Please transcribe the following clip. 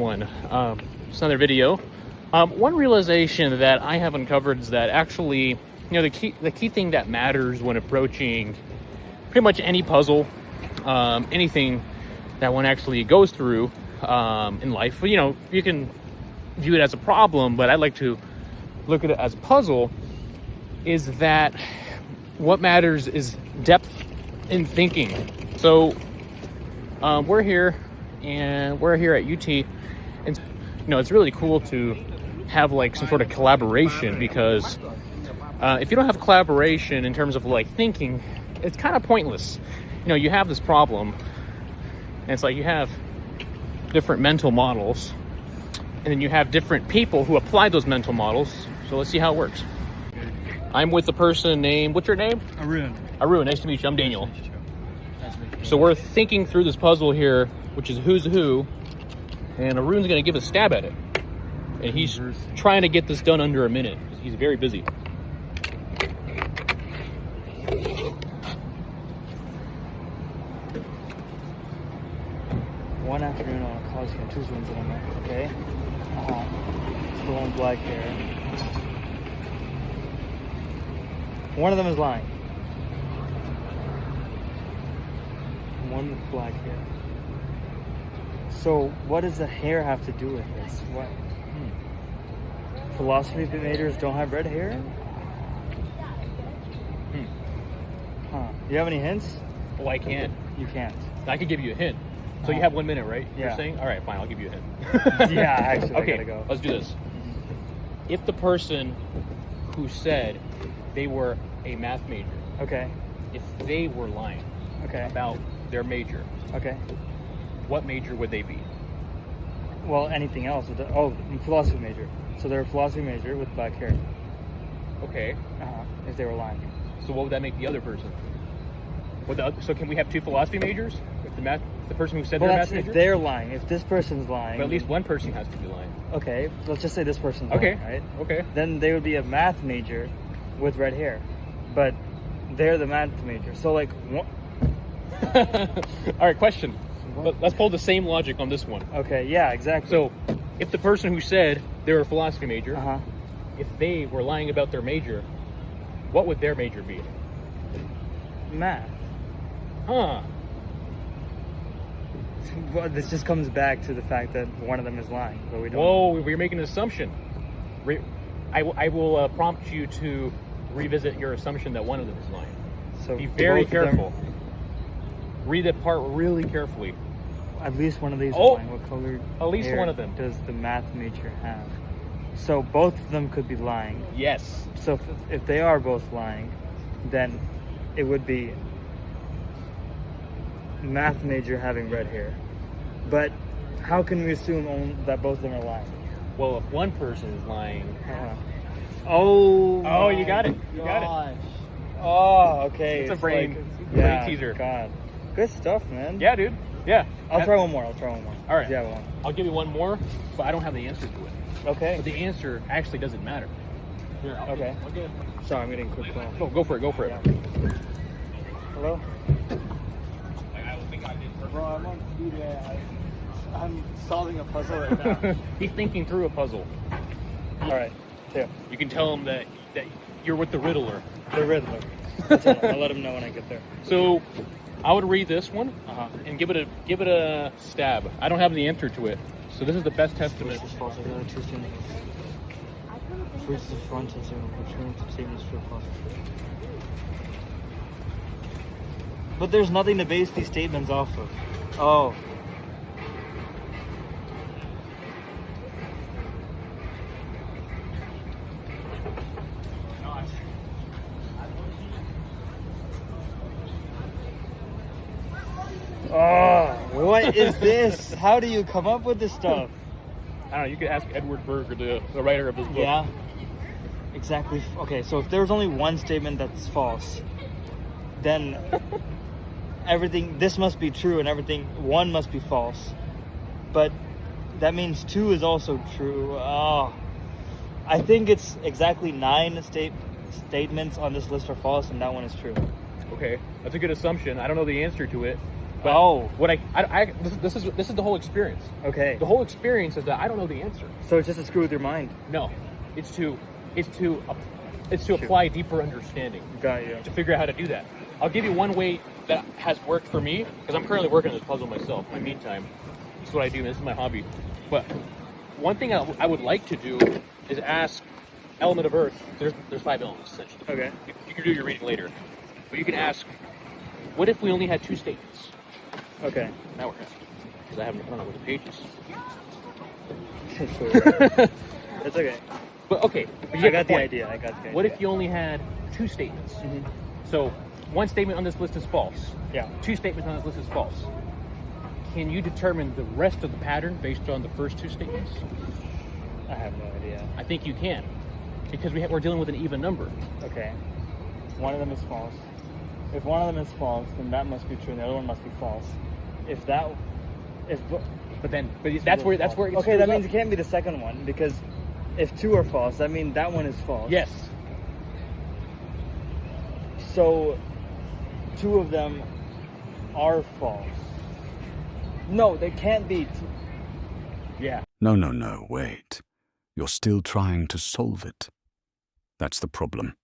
one. Just another video. One realization that I have uncovered is that actually, the key thing that matters when approaching pretty much any puzzle, anything that one actually goes through in life. You can view it as a problem, but I like to look at it as a puzzle. Is that what matters is depth in thinking. So we're here at UT, and it's really cool to have like some sort of collaboration, because if you don't have collaboration in terms of like thinking, it's kind of pointless. You have this problem, and it's like you have different mental models, and then you have different people who apply those mental models. So let's see how it works. I'm with the person named, what's your name? Arun. Arun, nice to meet you. I'm Daniel. Nice to meet you. So we're thinking through this puzzle here, which is who's who, and Arun's going to give a stab at it. And he's trying to get this done under a minute. He's very busy. One afternoon on a college campus, two students in there, okay? It's the one with black hair. One of them is lying. One with black hair. So what does the hair have to do with this? What? Philosophy majors don't have red hair? Huh. Do you have any hints? Oh, I can. You can't. I could give you a hint. So you have 1 minute, right? Yeah. You're saying? All right, fine. I'll give you a hint. Yeah, actually, okay, I gotta go. Let's do this. If the person who said they were a math major, Okay. if they were lying Okay. about their major, Okay. what major would they be? Well, anything else? Philosophy major. So they're a philosophy major with black hair. Okay. If they were lying. So what would that make the other person? So can we have two philosophy majors? If the person who said Well, they're a that's math if major? they're lying. If this person's lying. But at least one person has to be lying. Okay, let's just say this person's Okay. lying, right? Okay. Then they would be a math major with red hair. But they're the math major. So, like, All right, question. Let's pull the same logic on this one. okay, yeah, exactly. So, if the person who said they were a philosophy major, Uh-huh. if they were lying about their major, what would their major be? Math. Huh. Well, this just comes back to the fact that one of them is lying, but we don't. Whoa, we're making an assumption. I will prompt you to revisit your assumption that one of them is lying. So Be very both of them- careful. Read that part really carefully. At least one of these Oh! is lying. What color At least hair one of them. does the math major have? So both of them could be lying. Yes. So if they are both lying, then it would be math major having red hair. But how can we assume that both of them are lying? Well, if one person is lying. Oh, You got it. You got it. Oh, okay. It's a brain teaser. God. Good stuff, man. Yeah, dude. Yeah. I'll try one more. All right. Yeah, one. I'll give you one more, but I don't have the answer to it. Okay. But the answer actually doesn't matter. Here, Okay. Okay. Sorry, I'm getting a quick call. No, go for it. Go for it. Hello? Bro, I'm on duty. I'm solving a puzzle right now. He's thinking through a puzzle. All right. Yeah. You can tell him that you're with the Riddler. The Riddler. I'll let him know when I get there. So, I would read this one Uh-huh. and give it a stab. I don't have the answer to it, so this is the best testament. This is false. I got a two statement. First is the front and second which statements true or false. But there's nothing to base these statements off of. Oh. Oh, what is this? How do you come up with this stuff? I don't know, you could ask Edward Berger, the writer of this book. Yeah. Exactly. Okay, so if there's only one statement that's false, then this must be true and one must be false. But that means two is also true. Oh, I think it's exactly 9 statements on this list are false and that one is true. Okay, that's a good assumption. I don't know the answer to it, But Oh. what this is the whole experience. Okay. The whole experience is that I don't know the answer. So it's just to screw with your mind. No, it's to apply deeper understanding Got you. to figure out how to do that. I'll give you one way that has worked for me because I'm currently working on this puzzle myself. In my meantime, this is what I do. This is my hobby. But one thing I would like to do is ask element of Earth. There's 5 elements essentially. Okay. You can do your reading later, but you can ask, what if we only had 2 statements? Okay. Now we're asking because I haven't run over the pages. It's okay. But okay, but you I get got the point. idea. I got the idea. What if you only had 2 statements? Mhm. So, one statement on this list is false. Yeah. 2 statements on this list is false. Can you determine the rest of the pattern based on the first 2 statements? I have no idea. I think you can, because we're dealing with an even number. Okay. One of them is false. If one of them is false, then that must be true, and the other one must be false. But that's where it gets okay, screwed that up. means it can't be the second one, because if 2 are false, that means that one is false. Yes. So 2 of them are false. No, they can't be. Yeah. No, wait. You're still trying to solve it. That's the problem.